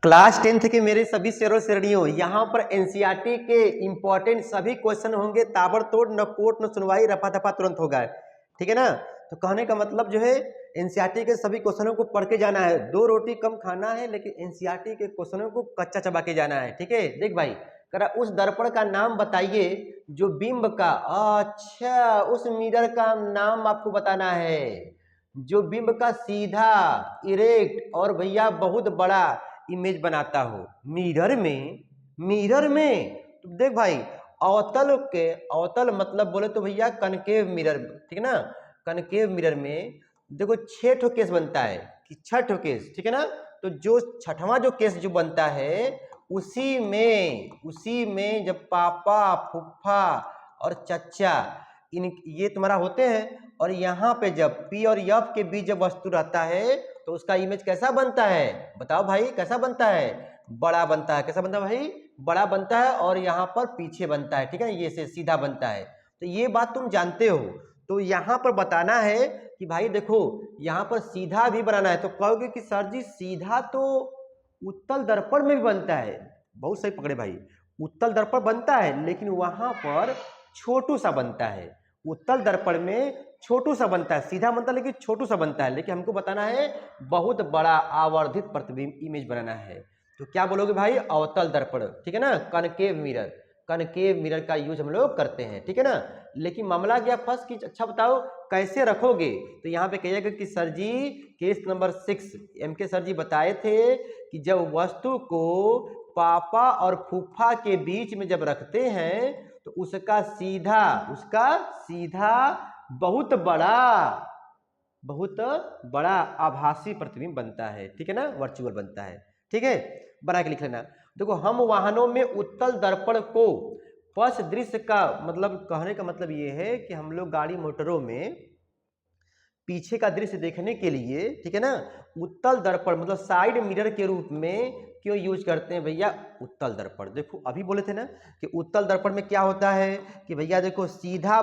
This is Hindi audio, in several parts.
क्लास 10th के मेरे सभी शेरों शेरनियों, यहाँ पर एनसीईआरटी के इंपॉर्टेंट सभी क्वेश्चन होंगे ताबड़तोड़, न कोर्ट न सुनवाई, रफा दफा तुरंत होगा। ठीक है ना। तो कहने का मतलब जो है एनसीईआरटी के सभी क्वेश्चनों को पढ़ के जाना है। 2 रोटी कम खाना है, लेकिन एनसीईआरटी के क्वेश्चनों को कच्चा चबा के जाना है। ठीक है। देख भाई, करा उस दर्पण का नाम बताइए जो बिंब का, अच्छा उस मिरर का नाम आपको बताना है जो बिंब का सीधा, इरेक्ट और भैया बहुत बड़ा इमेज बनाता हो मिरर में। मिरर में तो देख भाई, अवतल के, अवतल मतलब बोले तो भैया कनकेव मिरर, ठीक है ना। कनकेव मिरर में देखो 6 ठो केस बनता है कि 6 ठो केस, ठीक है ना। तो जो छठवां जो केस जो बनता है उसी में जब पापा, फुफ्फा और चचा इन ये तुम्हारा होते हैं, और यहाँ पे जब पी और एफ के बीच जब वस्तु रहता है तो उसका इमेज कैसा बनता है, बताओ भाई कैसा बनता है, बड़ा बनता है। कैसा बनता है भाई, बड़ा बनता है, और यहाँ पर पीछे बनता है, ठीक है, ये से सीधा बनता है। तो ये बात तुम जानते हो। तो यहाँ पर बताना है कि भाई देखो यहाँ पर सीधा भी बनाना है। तो कहोगे कि सर जी सीधा तो उत्तल दर्पण में भी बनता है। बहुत सही पकड़े भाई, उत्तल दर्पण बनता है, लेकिन वहां पर छोटू सा बनता है। उत्तल दर्पण में छोटू सा बनता है, सीधा बनता है लेकिन छोटू सा बनता है। लेकिन हमको बताना है बहुत बड़ा आवर्धित प्रतिबिंब इमेज बनाना है। तो क्या बोलोगे भाई, अवतल दर्पण, ठीक है ना, कनकेव मिरर। कनकेव मिरर का यूज हम लोग करते हैं, ठीक है ना। लेकिन मामला गया फर्स्ट की, अच्छा बताओ कैसे रखोगे। तो यहाँ पे कहिएगा कि सर जी केस नंबर 6 एम के सर जी बताए थे कि जब वस्तु को पापा और फूफा के बीच में जब रखते हैं तो उसका सीधा बहुत बड़ा आभासी प्रतिबिंब बनता है, ठीक है ना, वर्चुअल बनता है। ठीक है, बना के लिख लेना। देखो हम वाहनों में उत्तल दर्पण को पश्च दृश्य का मतलब, कहने का मतलब ये है कि हम लोग गाड़ी मोटरों में पीछे का दृश्य देखने के लिए, ठीक है ना, उत्तल दर्पण मतलब साइड मिरर के रूप में क्यों यूज करते हैं भैया, उत्तल दर्पण। देखो अभी बोले थे ना कि उत्तल दर्पण में क्या होता है कि भैया देखो सीधा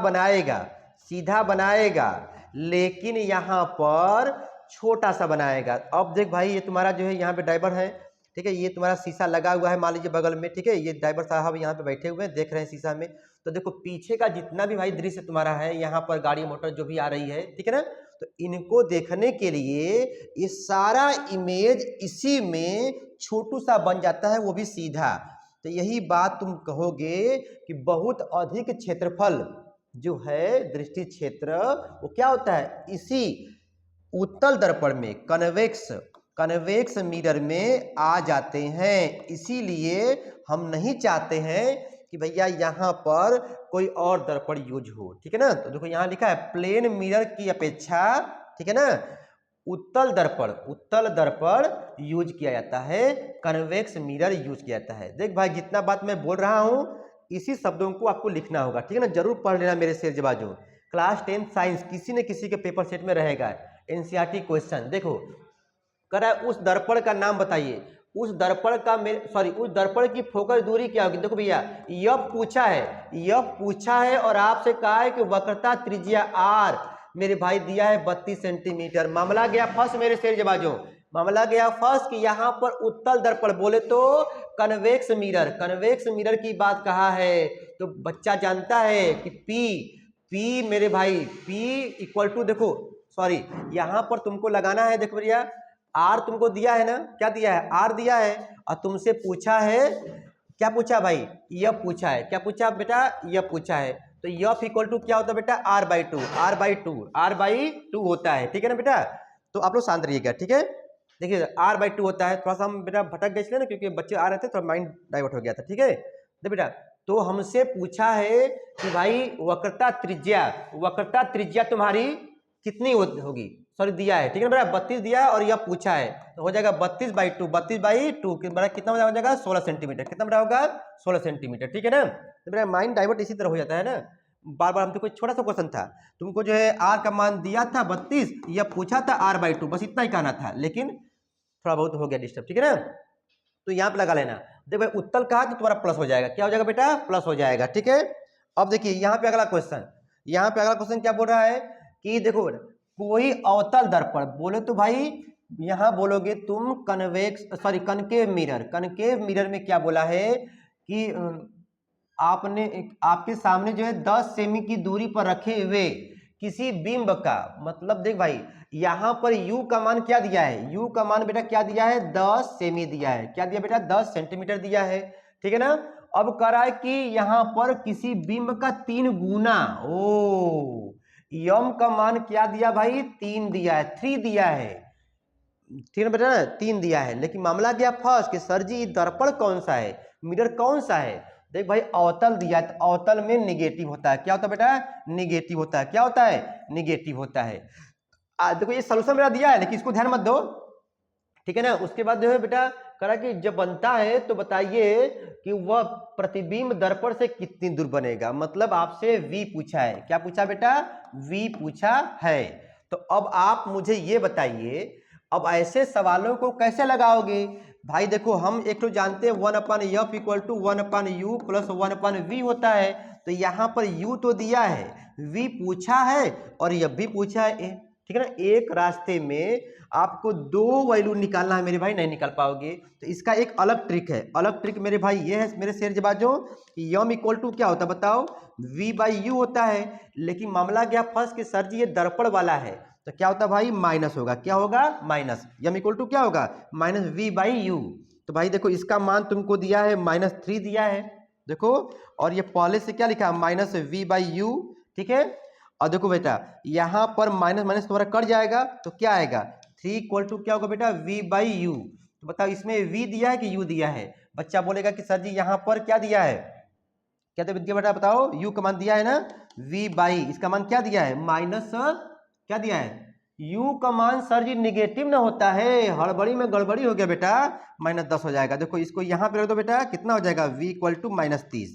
बनाएगा लेकिन यहाँ पर छोटा सा बनाएगा। अब देख भाई ये तुम्हारा जो है यहाँ पे ड्राइवर है, ठीक है, ये तुम्हारा शीशा लगा हुआ है मान लीजिए बगल में, ठीक है, ये ड्राइवर साहब यहाँ पे बैठे हुए हैं, देख रहे हैं शीशा में। तो देखो पीछे का जितना भी भाई दृश्य तुम्हारा है, यहाँ पर गाड़ी मोटर जो भी आ रही है, ठीक है ना, तो इनको देखने के लिए ये सारा इमेज इसी में छोटू सा बन जाता है, वो भी सीधा। तो यही बात तुम कहोगे कि बहुत अधिक क्षेत्रफल जो है दृष्टि क्षेत्र, वो क्या होता है, इसी उत्तल दर्पण में कन्वेक्स मिरर में आ जाते हैं। इसीलिए हम नहीं चाहते हैं कि भैया यहाँ पर कोई और दर्पण यूज हो, ठीक है ना। तो देखो यहाँ लिखा है प्लेन मिरर की अपेक्षा, ठीक है ना, उत्तल दर्पण यूज किया जाता है, कन्वेक्स मिरर यूज किया जाता है। देख भाई जितना बात मैं बोल रहा हूँ इसी शब्दों को आपको लिखना होगा, ठीक है ना, जरूर पढ़ लेना मेरे शेर जवाजों। क्लास 10 साइंस किसी न किसी के पेपर सेट में रहेगा एनसीईआरटी क्वेश्चन। देखो कह रहा है उस दर्पण का नाम बताइए, उस दर्पण की फोकस दूरी क्या होगी। देखो भैया यह पूछा है और आपसे कहा है कि वक्रता त्रिज्या आर मेरे भाई दिया है 32 सेंटीमीटर। मामला गया फर्स्ट मेरे शेर जवाजों, मामला गया फर्स्ट कि यहाँ पर उत्तल दर्पण बोले तो कन्वेक्स मिरर की बात कहा है। तो बच्चा जानता है कि पी मेरे भाई P इक्वल टू, देखो सॉरी यहाँ पर तुमको लगाना है, देखो भैया आर तुमको दिया है ना, क्या दिया है, आर दिया है, और तुमसे पूछा है, क्या पूछा भाई, यह पूछा है, क्या पूछा बेटा, यह पूछा है। तो यफ इक्वल टू क्या होता है बेटा, आर बाई टू होता है, ठीक है ना बेटा। तो आप लोग शांत रहिएगा, ठीक है। देखिए आर बाई टू होता है, थोड़ा सा हम बेटा भटक गए इसलिए ना क्योंकि बच्चे आ रहे थे, थोड़ा माइंड डाइवर्ट हो गया था, ठीक है। देख बेटा तो हमसे पूछा है कि भाई वक्रता त्रिज्या तुम्हारी कितनी होगी, सॉरी दिया है, ठीक है ना बेटा, 32 दिया है और यह पूछा है, तो हो जाएगा 32 बाई टू बड़ा कितना हो जाएगा 16 सेंटीमीटर, कितना बड़ा होगा 16 सेंटीमीटर, ठीक है ना। तो मेरा माइंड डाइवर्ट इसी तरह हो जाता है ना, बार बार हमसे कोई छोटा सा क्वेश्चन था, तुमको जो है आर का मान दिया था 32, यह पूछा था आर बाई टू, बस इतना ही कहना था, लेकिन थोड़ा बहुत हो गया डिस्टर्ब, ठीक है ना। तो यहाँ पे लगा लेना। देखो भाई उत्तल कहा तो तुम्हारा प्लस हो जाएगा, क्या हो जाएगा बेटा, प्लस हो जाएगा, ठीक है। अब देखिए यहाँ पे अगला क्वेश्चन क्या बोल रहा है कि देखो कोई अवतल दर्पण बोले तो भाई यहाँ बोलोगे तुम convex sorry concave mirror, concave mirror में क्या बोला है कि आपने आपके सामने जो है 10 सेमी की दूरी पर रखे हुए किसी बिंब का, मतलब देख भाई यहाँ पर u का मान क्या दिया है, u का मान बेटा क्या दिया है 10 सेमी दिया है, क्या दिया बेटा 10 सेंटीमीटर दिया है, ठीक है ना। अब करा है कि यहाँ पर किसी बिंब का 3 गुना, ओ यम का मान क्या दिया भाई 3 दिया है, 3 दिया है, ठीक है बेटा 3 दिया है। लेकिन मामला क्या फर्स्ट कि सर जी दर्पण कौन सा है, मिरर कौन सा है, देख भाई अवतल दिया है, तो अवतल में निगेटिव होता है, क्या होता है बेटा निगेटिव होता है, क्या होता है निगेटिव होता है। देखो ये सोल्यूशन मेरा दिया है लेकिन इसको ध्यान मत दो, ठीक है ना। उसके बाद जो है बेटा करा कि जब बनता है तो बताइए कि वह प्रतिबिंब दर्पण से कितनी दूर बनेगा, मतलब आपसे v पूछा है, क्या पूछा बेटा v पूछा है। तो अब आप मुझे ये बताइए अब ऐसे सवालों को कैसे लगाओगे भाई। देखो हम एक तो जानते हैं 1/f equal to 1/u plus 1/v होता है, तो यहाँ पर u तो दिया है, v पूछा है और यह भी पूछा है, ठीक है ना। एक रास्ते में आपको 2 वैल्यू निकालना है मेरे भाई, नहीं निकाल पाओगे, तो इसका एक अलग ट्रिक है, अलग ट्रिक मेरे भाई ये है मेरे शेर जबाजों, यम इक्वल टू क्या होता है बताओ v/u होता है। लेकिन मामला क्या फर्स्ट कि सर जी ये दर्पण वाला है तो क्या होता है भाई माइनस होगा, क्या होगा माइनस, यम इक्वल टू क्या होगा माइनस v/u। तो भाई देखो इसका मान तुमको दिया है -3 दिया है, देखो, और ये पहले से क्या लिखा माइनस v/u, ठीक है। और देखो बेटा यहाँ पर माइनस माइनस तुम्हारा कट जाएगा तो क्या आएगा 3 इक्वल टू क्या होगा बेटा v/u। तो बताओ इसमें v दिया है कि u दिया है, बच्चा बोलेगा कि सर जी यहाँ पर क्या दिया है, क्या तो विद्या बेटा बताओ u का मान दिया है ना v/, इसका मान क्या दिया है माइनस, क्या दिया है u का मान सर जी निगेटिव ना होता है, हड़बड़ी में गड़बड़ी हो गया बेटा, -10 हो जाएगा। देखो इसको यहाँ पे रख दो बेटा, कितना हो जाएगा v इक्वल टू -30,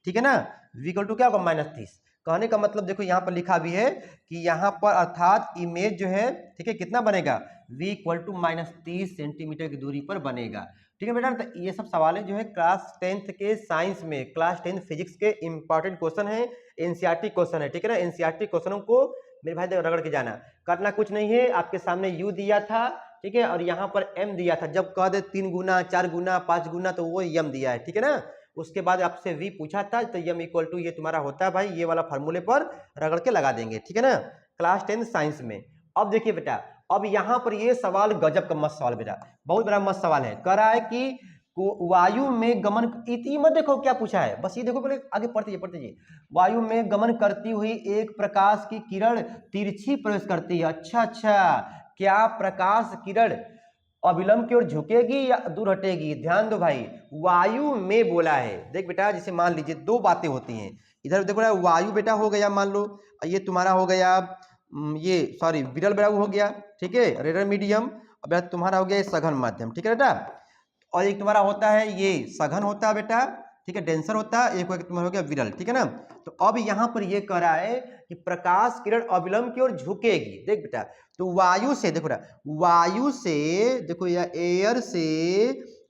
ठीक है ना, v इक्वल टू क्या होगा -30। कहने का मतलब देखो यहाँ पर लिखा भी है कि यहाँ पर अर्थात इमेज जो है, ठीक है, कितना बनेगा v इक्वल टू -30 सेंटीमीटर की दूरी पर बनेगा, ठीक है बेटा। तो ये सब सवालें जो है क्लास 10th के साइंस में, क्लास 10 फिजिक्स के इंपॉर्टेंट क्वेश्चन है, एनसीईआरटी क्वेश्चन है, ठीक है ना। एनसीईआरटी क्वेश्चनों को मेरे भाई रगड़ के जाना, करना कुछ नहीं है, आपके सामने u दिया था, ठीक है, और यहाँ पर m दिया था, जब कह दे 3 गुना 4 गुना 5 गुना तो वो m दिया है, ठीक है ना। उसके बाद आपसे v पूछा था तो m इक्वल टू ये तुम्हारा होता है भाई, ये वाला फार्मूले पर रगड़ के लगा देंगे, ठीक है ना, क्लास 10 साइंस में। अब देखिए बेटा अब यहाँ पर ये सवाल गजब का मस्त सवाल बेटा, बहुत बड़ा मस्त सवाल है, कह रहा है कि वायु में गमन, इतनी मत देखो क्या पूछा है, बस ये देखो पहले आगे पढ़ते जाइए। वायु में गमन करती हुई एक प्रकाश की किरण तिरछी प्रवेश करती है, अच्छा अच्छा, क्या प्रकाश किरण अविलंब की ओर झुकेगी या दूर हटेगी, ध्यान दो भाई, वायु में बोला है। देख बेटा जैसे मान लीजिए 2 बातें होती हैं, इधर देखो वायु बेटा हो गया, मान लो ये तुम्हारा हो गया ये सॉरी विरल वायु हो गया, ठीक है, रेडर मीडियम, अब तुम्हारा हो गया सघन माध्यम, ठीक है बेटा। और एक तुम्हारा होता है ये सघन होता है बेटा, ठीक है, डेंसर होता है, एक तुम्हारा हो गया विरल, ठीक है ना। तो अब यहाँ पर ये कह रहा है कि प्रकाश किरण अविलंब की ओर झुकेगी, देख बेटा, तो वायु से देखो बेटा, वायु से देखो या एयर से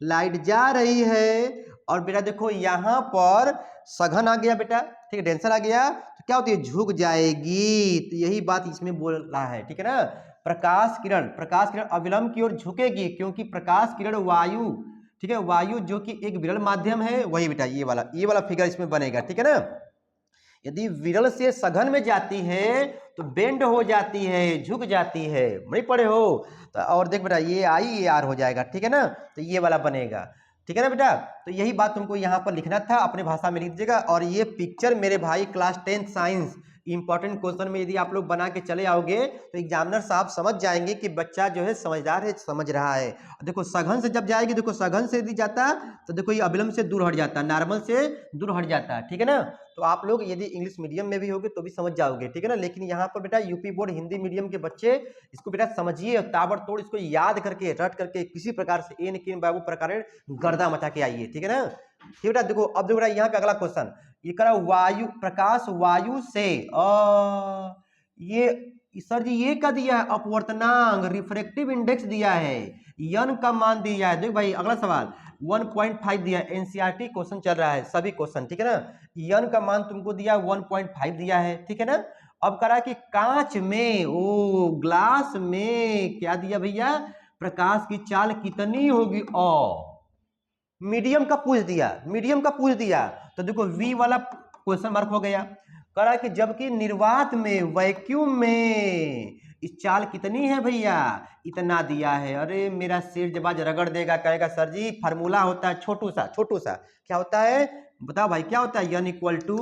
लाइट जा रही है, और बेटा देखो यहाँ पर सघन आ गया बेटा, ठीक है, डेंसर आ गया, तो क्या होती है झुक जाएगी, तो यही बात इसमें बोल रहा है, ठीक है ना। प्रकाश किरण अविलंब की ओर झुकेगी क्योंकि प्रकाश किरण वायु, ठीक है, वायु जो कि एक विरल माध्यम है, वही बेटा ये वाला फिगर इसमें बनेगा, ठीक है ना। यदि विरल से सघन में जाती है तो बेंड हो जाती है, झुक जाती है, नहीं पढ़े हो तो, और देख बेटा ये आई ये आर हो जाएगा, ठीक है ना, तो ये वाला बनेगा, ठीक है ना बेटा। तो यही बात तुमको यहाँ पर लिखना था, अपने भाषा में लिख दीजिएगा। और ये पिक्चर मेरे भाई क्लास 10 साइंस इंपॉर्टेंट क्वेश्चन में यदि आप लोग बना के चले आओगे तो एग्जामिनर साहब समझ जाएंगे कि बच्चा जो है समझदार है, समझ रहा है। देखो सघन से जब जाएगी, देखो सघन से यदि जाता तो देखो ये अविलंब से दूर हट जाता, नॉर्मल से दूर हट जाता, ठीक है ना। तो आप लोग यदि इंग्लिश मीडियम में भी होगे तो भी समझ जाओगे, ठीक है ना। लेकिन यहाँ पर बेटा यूपी बोर्ड हिंदी मीडियम के बच्चे इसको बेटा समझिए, ताबड़तोड़ इसको याद करके रट करके किसी प्रकार से एन किन बाबू प्रकार गर्दा मचा के आइए, ठीक है ना। ठीक बेटा, देखो अब देखो बेटा यहाँ पे अगला क्वेश्चन, ये करा वायु प्रकाश वायु से ये सर जी ये क्या दिया है अपवर्तनांक रिफ्रैक्टिव इंडेक्स दिया है, यन का मान दिया है। देख भाई अगला सवाल 1.5 दिया है, एनसीईआरटी क्वेश्चन चल रहा है सभी क्वेश्चन, ठीक है ना। यन का मान तुमको दिया 1.5 दिया है, ठीक है ना। अब करा कि कांच में, ओ ग्लास में क्या दिया भैया प्रकाश की चाल कितनी होगी मीडियम का पूछ दिया, मीडियम का पूछ दिया तो देखो v वाला क्वेश्चन मार्क हो गया। कह रहा है कि जबकि निर्वात में, वैक्यूम में इस चाल कितनी है भैया, इतना दिया है। अरे मेरा सिर जब आज रगड़ देगा, कहेगा सर जी फार्मूला होता है छोटू सा, छोटू सा क्या होता है बताओ भाई, क्या होता है, n इक्वल टू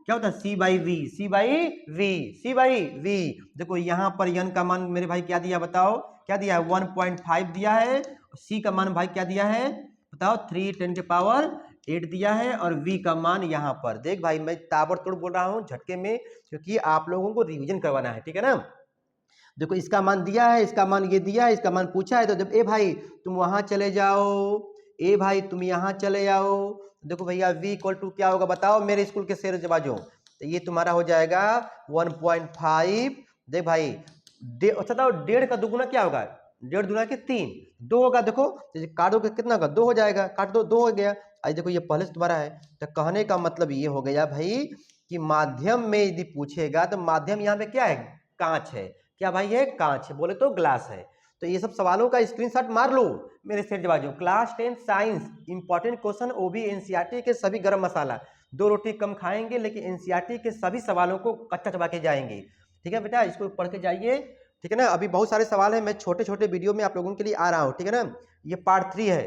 क्या होता है c by V, c by V, c by V. देखो यहाँ पर n का मान मेरे भाई क्या दिया बताओ, क्या दिया है 1.5 दिया है, c का मान भाई क्या दिया है बताओ 3 10 के पावर 8 दिया है, और v का मान यहाँ पर देख भाई मैं ताबड़तोड़ बोल रहा हूँ झटके में, क्योंकि आप लोगों को रिवीजन करवाना है, ठीक है ना। देखो इसका मान दिया है, इसका मान ये दिया है, इसका मान पूछा है, तो जब ए भाई तुम वहां चले जाओ, ए भाई तुम यहाँ चले आओ, देखो भैया v इक्वल टू क्या होगा बताओ मेरे स्कूल के शेर जवाजों, तो ये तुम्हारा हो जाएगा 1.5। देख भाई अच्छा बताओ 1.5 का दुगुना क्या होगा, 1.5 दुगुना के 3, 2 होगा। देखो काटो के कितना होगा 2 हो जाएगा, काट दो 2 हो गया। आज देखो ये पहले से तुम्हारा है, तो कहने का मतलब ये हो गया भाई कि माध्यम में यदि पूछेगा तो माध्यम यहाँ पे क्या है, कांच है। क्या भाई है, कांच है, बोले तो ग्लास है। तो ये सब सवालों का स्क्रीनशॉट मार लो मेरे सेठ जवाजों। क्लास 10 साइंस इंपॉर्टेंट क्वेश्चन, ओबी एनसीईआरटी के सभी गरम मसाला, 2 रोटी कम खाएंगे लेकिन एनसीईआरटी के सभी सवालों को कच्चा चबा के जाएंगे, ठीक है बेटा, इसको पढ़ के जाइए, ठीक है ना। अभी बहुत सारे सवाल हैं, मैं छोटे छोटे वीडियो में आप लोगों के लिए आ रहा हूँ, ठीक है ना। ये पार्ट 3 है,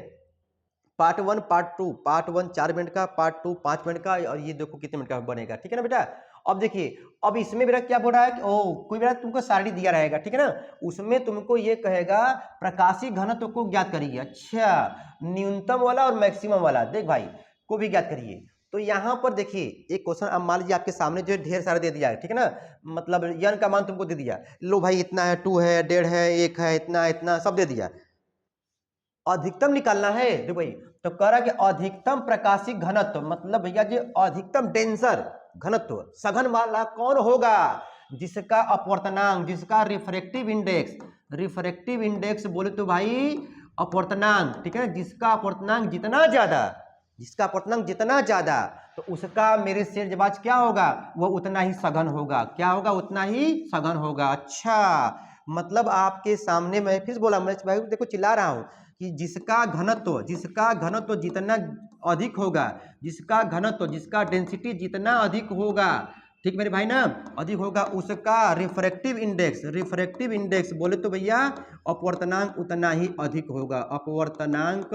पार्ट 1 पार्ट 2, पार्ट 1 4 मिनट का, पार्ट 2 5 मिनट का, और ये देखो कितने मिनट का बनेगा, ठीक है ना बेटा। अब देखिए अब इसमें बेटा क्या बोल रहा है कि कोई बेटा तुमको सारणी दिया रहेगा, ठीक है ना, उसमें तुमको ये कहेगा प्रकाशीय घनत्व को ज्ञात करिए। अच्छा न्यूनतम वाला और मैक्सिमम वाला देख भाई को भी ज्ञात करिए। तो यहाँ पर देखिए एक क्वेश्चन अब मान लीजिए आपके सामने जो ढेर सारा दे दिया है, ठीक है ना, मतलब n का मान तुमको दे दिया, लो भाई इतना है, 2 है, 1.5 है, 1 है, इतना इतना सब दे दिया, अधिकतम निकालना है। देखो भाई तो कह रहा है कि अधिकतम प्रकाशिक घनत्व, मतलब भैया जी अधिकतम डेंसर घनत्व सघन वाला कौन होगा, जिसका अपवर्तनांक, जिसका रिफ्रैक्टिव इंडेक्स, रिफ्रैक्टिव इंडेक्स बोले तो भाई अपवर्तनांक, ठीक है, जिसका अपवर्तनांक जितना ज्यादा, जिसका अपवर्तनांक जितना ज्यादा तो उसका मेरे शेर जवाज क्या होगा, वो उतना ही सघन होगा। क्या होगा, उतना ही सघन होगा। अच्छा मतलब आपके सामने मैं फिर बोला, मैं भाई देखो चिल्ला रहा हूँ कि जिसका घनत्व, जिसका घनत्व जितना अधिक होगा, जिसका घनत्व, जिसका डेंसिटी जितना अधिक होगा, ठीक मेरे भाई ना, अधिक होगा, उसका रिफ्रैक्टिव इंडेक्स, रिफ्रैक्टिव इंडेक्स बोले तो भैया अपवर्तनांक उतना ही अधिक होगा, अपवर्तनांक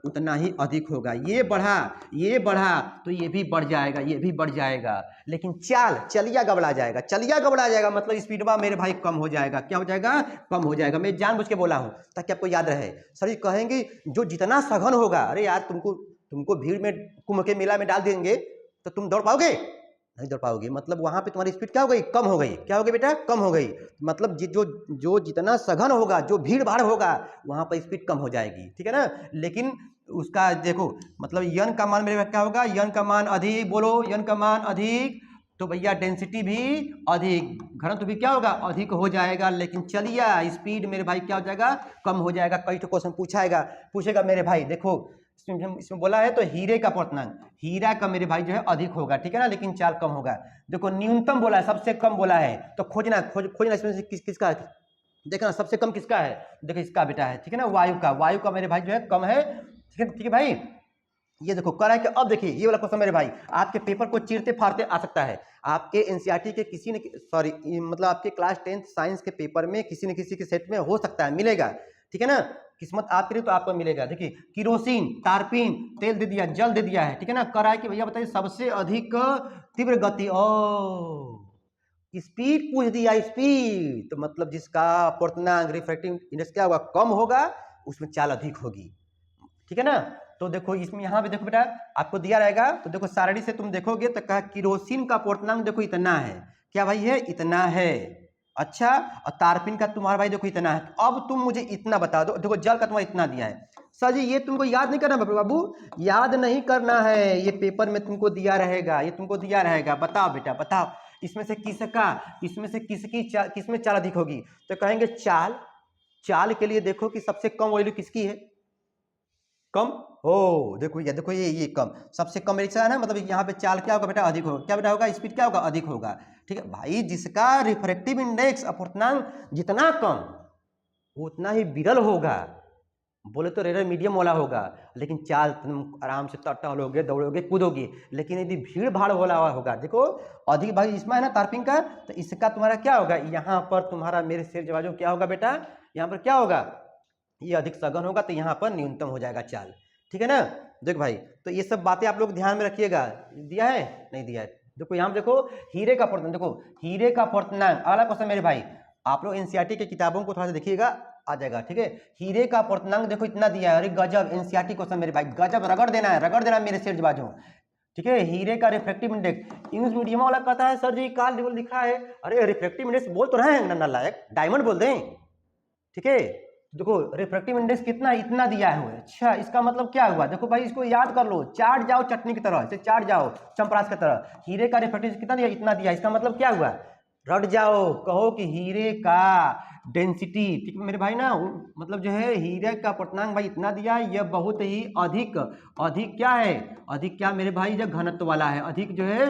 उतना ही अधिक होगा। ये बढ़ा, ये बढ़ा तो ये भी बढ़ जाएगा, ये भी बढ़ जाएगा, लेकिन चाल चलिया गबड़ा जाएगा, चलिया गबड़ा जाएगा, मतलब स्पीडवा मेरे भाई कम हो जाएगा। क्या हो जाएगा, कम हो जाएगा। मैं जानबूझ के बोला हूं ताकि आपको याद रहे। सर जी कहेंगे जो जितना सघन होगा, अरे यार तुमको भीड़ में, कुंभ के मेला में डाल देंगे तो तुम दौड़ पाओगे, नहीं दौड़ पाओगे, मतलब वहां पे तुम्हारी स्पीड क्या हो गई, कम हो गई। क्या हो गई बेटा, कम हो गई, मतलब जो जितना सघन होगा, जो भीड़ भाड़ होगा, वहां पर स्पीड कम हो जाएगी, ठीक है ना। लेकिन उसका देखो मतलब यन का मान मेरे क्या होगा, यन का मान अधिक, बोलो यन का मान अधिक, तो भैया डेंसिटी भी अधिक, घनत्व भी क्या होगा, अधिक हो जाएगा। लेकिन चलिए स्पीड मेरे भाई क्या हो जाएगा, कम हो जाएगा। कई तो क्वेश्चन पूछेगा मेरे भाई, देखो इसमें बोला है तो हीरे का अपवर्तनांक, हीरा का मेरे भाई जो है अधिक होगा, ठीक है ना, लेकिन चाल कम होगा। देखो न्यूनतम बोला है, सबसे कम बोला है, तो खोजना इसमें से किसका है, देखना सबसे कम किसका है, देखो इसका बेटा है, ठीक है ना, वायु का मेरे भाई जो है कम है, ठीक है भाई। ये देखो कह रहा है कि अब देखिए ये वाला क्वेश्चन मेरे भाई आपके पेपर को चीरते फाड़ते आ सकता है, आपके एनसीईआरटी के किसी ने, सॉरी मतलब आपके क्लास 10 साइंस के पेपर में किसी न किसी के सेट में हो सकता है, मिलेगा, ठीक है ना, किस्मत आपके लिए तो आपको मिलेगा। देखिए किरोसिन, टारपीन, तेल दे दिया, जल दे दिया है, ठीक है ना। कह रहा है कि भैया बताइए सबसे अधिक तीव्र गति, स्पीड पूछ दिया, स्पीड तो मतलब जिसका अपवर्तनांक, रिफ्रैक्टिव इंडेक्स क्या होगा, कम होगा, उसमें चाल अधिक होगी, ठीक है ना। तो देखो इसमें यहाँ पे देखो बेटा आपको दिया रहेगा, तो देखो सारणी से तुम देखोगे तो कहा किरोसिन का अपवर्तनांक देखो इतना है, क्या भाई है, इतना है। अच्छा और तारपीन का तुम्हारा भाई देखो इतना है। अब तुम मुझे इतना बता दो, देखो जल का तुम्हारा इतना दिया है। सर जी ये तुमको याद नहीं करना बाबू, याद नहीं करना है, ये पेपर में तुमको दिया रहेगा, ये तुमको दिया रहेगा। बताओ बेटा बताओ, इसमें से किसका, इसमें से किसमें चाल अधिक होगी, तो कहेंगे चाल के लिए देखो कि सबसे कम वैल्यू किसकी है, कम हो, देखो ये कम, सबसे कम रिक्शा है ना, मतलब यहाँ पे चाल क्या होगा बेटा, अधिक होगा। क्या बेटा होगा, स्पीड क्या होगा, अधिक होगा, ठीक है भाई। जिसका रिफ्रैक्टिव इंडेक्स अपवर्तनांक जितना कम, उतना ही विरल होगा, बोले तो रेडर मीडियम वाला होगा, लेकिन चाल तुम आराम से टहलोगे, दौड़ोगे, कूदोगे। लेकिन यदि भीड़ भाड़ वाला होगा, देखो अधिक भाई इसमें है ना तारपिंग का, तो इसका तुम्हारा क्या होगा, यहाँ पर तुम्हारा मेरे शेर जवाजो क्या होगा बेटा, यहाँ पर क्या होगा, ये अधिक सघन होगा, तो यहाँ पर न्यूनतम हो जाएगा चाल। ठीक है ना। देख भाई, तो ये सब बातें आप लोग ध्यान में रखिएगा। दिया है नहीं दिया है, देखो यहाँ देखो हीरे का पर्तनांक, देखो हीरे का पर्तनांक, अगला क्वेश्चन मेरे भाई, आप लोग एनसीईआरटी के किताबों को थोड़ा सा देखिएगा, आ जाएगा। ठीक है, हीरे का पर्तनांक देखो इतना दिया है, अरे गजब, एनसीईआरटी क्वेश्चन मेरे भाई, गजब, रगड़ देना है, रगड़ देना है मेरे शेर बाजू। ठीक है, हीरे का रिफ्रैक्टिव इंडेक्स, इंग्लिश मीडियम वाला कहता है सर जी काल लेवल लिखा है, अरे रिफ्रैक्टिव इंडेक्स बोल तो रहे हैं ना लायक, डायमंड बोल दें। ठीक है, देखो रिफ्रैक्टिव इंडेक्स कितना, इतना दिया है। अच्छा, इसका मतलब क्या हुआ, देखो भाई इसको याद कर लो, चाट जाओ चटनी की तरह, इसे चाट जाओ चंपरास की तरह। हीरे का रिफ्रैक्टिव कितना दिया, इतना दिया, इसका मतलब क्या हुआ, रट जाओ, कहो कि हीरे का डेंसिटी, ठीक है मेरे भाई ना, मतलब जो है हीरे का पर्तनांक भाई इतना दिया है, यह बहुत ही अधिक, अधिक क्या है, अधिक क्या मेरे भाई, जो घनत्व वाला है, अधिक जो है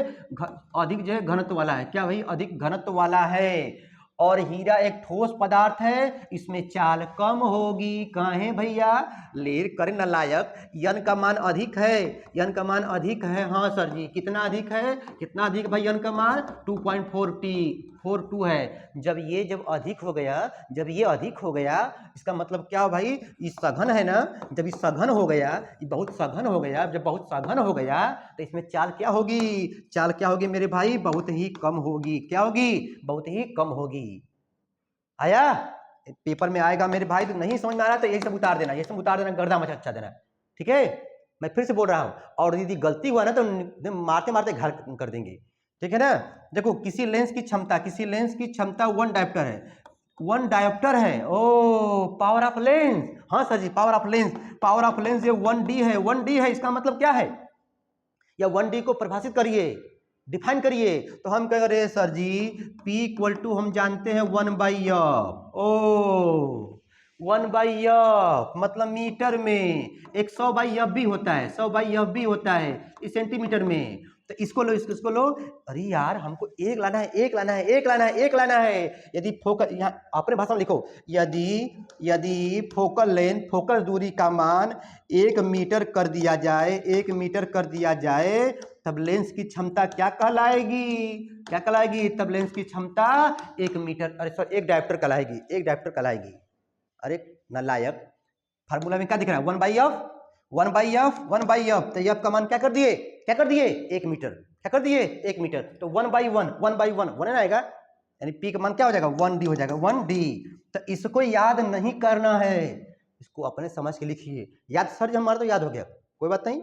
अधिक जो है घनत्व वाला है, क्या भाई, अधिक घनत्व वाला है। और हीरा एक ठोस पदार्थ है, इसमें चाल कम होगी, काहे भैया, लेर कर नलायक, यन का मान अधिक है, यन का मान अधिक है, हाँ सर जी, कितना अधिक है, कितना अधिक भाई, यन का मान 2.42 है। जब अधिक हो गया, जब ये अधिक हो गया, इसका मतलब क्या भाई, ये सघन है ना, जब ये सघन हो गया, ये बहुत सघन हो गया, जब बहुत सघन हो गया तो इसमें चाल क्या होगी, चाल क्या होगी मेरे भाई, बहुत ही कम होगी, क्या होगी, बहुत ही कम होगी। आया, पेपर में आएगा मेरे भाई, तो नहीं समझ में आ रहा तो यही सब उतार देना, ये सब उतार देना, गर्दा मचा अच्छा देना। ठीक है, मैं फिर से बोल रहा हूं, और यदि गलती हुआ ना तो मारते मारते घर कर देंगे। ठीक है ना। देखो किसी लेंस की क्षमता, किसी लेंस की क्षमता 1 डायोप्टर है, 1 डायोप्टर है, ओ पावर ऑफ लेंस, हाँ sir ji power of lens, power of lens ये 1D है, 1D है, इसका मतलब क्या है, या 1D को परिभाषित करिए, डिफाइन करिए, तो हम कह रहे हैं sir ji P equal to हम जानते हैं 1/f, ओ 1/f मतलब मीटर में, एक 100/f भी होता है, 100/f भी होता है इस सेंटीमीटर में। तो इसको लो, इसको लो, अरे यार हमको एक लाना है, एक लाना है, एक लाना है, एक लाना है। यदि फोकस, यहाँ अपने भाषा में लिखो, यदि फोकल लेंथ, फोकस दूरी का मान 1 मीटर कर दिया जाए, 1 मीटर कर दिया जाए, तब लेंस की क्षमता क्या कहलाएगी, क्या कहलाएगी, तब लेंस की क्षमता 1 मीटर, अरे सॉरी 1 डायोप्टर कहलाएगी, 1 डायोप्टर कहलाएगी। अरे नालायक, फार्मूला में क्या दिख रहा है, 1/f, 1/f, तो एफ का मान क्या कर दिए, क्या कर दिए, 1 मीटर, क्या कर दिए, 1 मीटर, तो 1/1, 1/1 1 आएगा, यानी पी का मान क्या हो जाएगा, 1D हो जाएगा, 1D। तो इसको याद नहीं करना है, इसको अपने समझ के लिखिए, याद सर जी हमारा तो याद हो गया, कोई बात नहीं।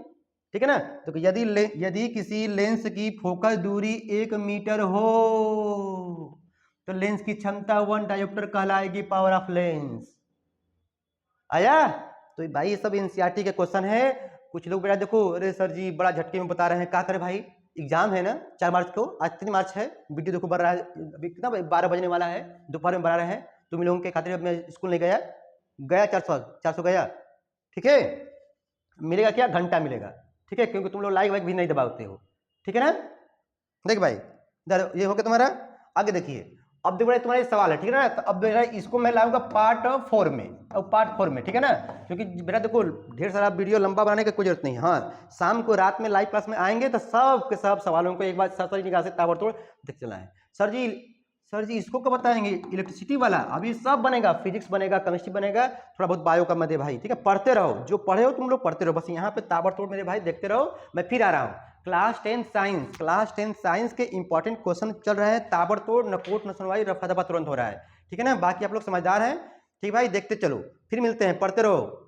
ठीक है ना। तो यदि किसी लेंस की फोकस दूरी 1 मीटर हो, तो लेंस की क्षमता 1 डायोप्टर कहलाएगी, पावर ऑफ लेंस। आया। तो भाई ये सब एनसीईआरटी के क्वेश्चन है। कुछ लोग बेटा देखो, अरे सर जी बड़ा झटके में बता रहे हैं, क्या करें भाई, एग्जाम है ना 4 मार्च को, आज 3 मार्च है, वीडियो देखो बढ़ रहा है, अभी कितना 12 बजने वाला है, दोपहर में बढ़ा रहे हैं, तुम लोगों के खातिर मैं स्कूल नहीं गया, 400 गया। ठीक है, मिलेगा क्या, घंटा मिलेगा। ठीक है, क्योंकि तुम लोग लाइक वाइक भी नहीं दबाते हो। ठीक है ना। देख भाई इधर ये हो गया तुम्हारा, आगे देखिए, अब देखो तुम्हारा सवाल है, ठीक है ना। तो अब बेटा इसको मैं लाऊंगा पार्ट 4 में, अब पार्ट 4 में, ठीक है ना, क्योंकि बेटा देखो ढेर सारा वीडियो लंबा बनाने की कोई जरूरत नहीं। हाँ, शाम को रात में लाइव क्लास में आएंगे तो सब के सब सवालों को एक बार सही निगाह से ताबड़तोड़ देख चला है। सर जी इसको कब बताएंगे, इलेक्ट्रिसिटी वाला, अभी सब बनेगा, फिजिक्स बनेगा, केमिस्ट्री बनेगा, थोड़ा बहुत बायो का मदे भाई। ठीक है, पढ़ते रहो, जो पढ़े हो तुम लोग पढ़ते रहो, बस यहाँ पे ताबड़तोड़ मेरे भाई देखते रहो। मैं फिर आ रहा हूँ, क्लास 10 साइंस के इंपॉर्टेंट क्वेश्चन चल रहे हैं, ताबड़तोड़, न कोट न सुनवाई, रफा दफा तुरंत हो रहा है। ठीक है ना, बाकी आप लोग समझदार हैं। ठीक भाई, देखते चलो, फिर मिलते हैं, पढ़ते रहो।